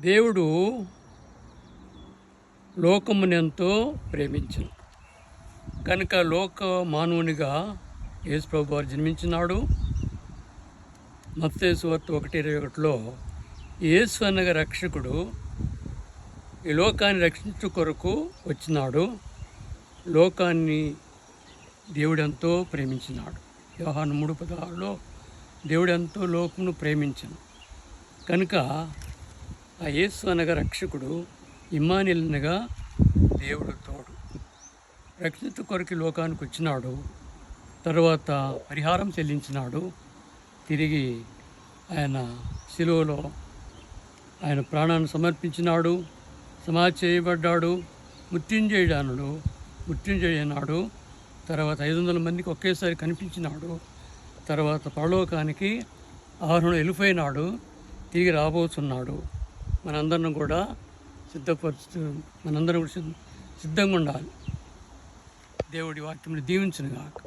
దేవుడు లోకమునెంతో ప్రేమించును కనుక లోక మానవునిగా యేసుప్రభు వారు జన్మించినాడు. మత్తయి సువార్త 1:21లో యేసు అనగా రక్షకుడు ఈ లోకాన్ని రక్షించు కొరకు వచ్చినాడు. లోకాన్ని దేవుడెంతో ప్రేమించినాడు. యోహాను 3:16లో దేవుడెంతో లోకమును ప్రేమించను కనుక ఆ యేసు అనగా రక్షకుడు, ఇమ్మానుయేల్ అనగా దేవుడు తోడు, రక్షించు కొరకు లోకానికి వచ్చినాడు. తర్వాత పరిహారం చెల్లించినాడు. తిరిగి ఆయన శిలువలో ఆయన ప్రాణాన్ని సమర్పించినాడు. సమాధి చేయబడ్డాడు. మృత్యుంజయుడైనాడు. తర్వాత 500 మందికి ఒకేసారి కనిపించినాడు. తర్వాత పరలోకానికి ఆరోహణ వెళ్ళిపోయినాడు. తిరిగి రాబోతున్నాడు. మనందరం కూడా సిద్ధంగా ఉండాలి. దేవుడి వాక్యమును దీవించునుగాక.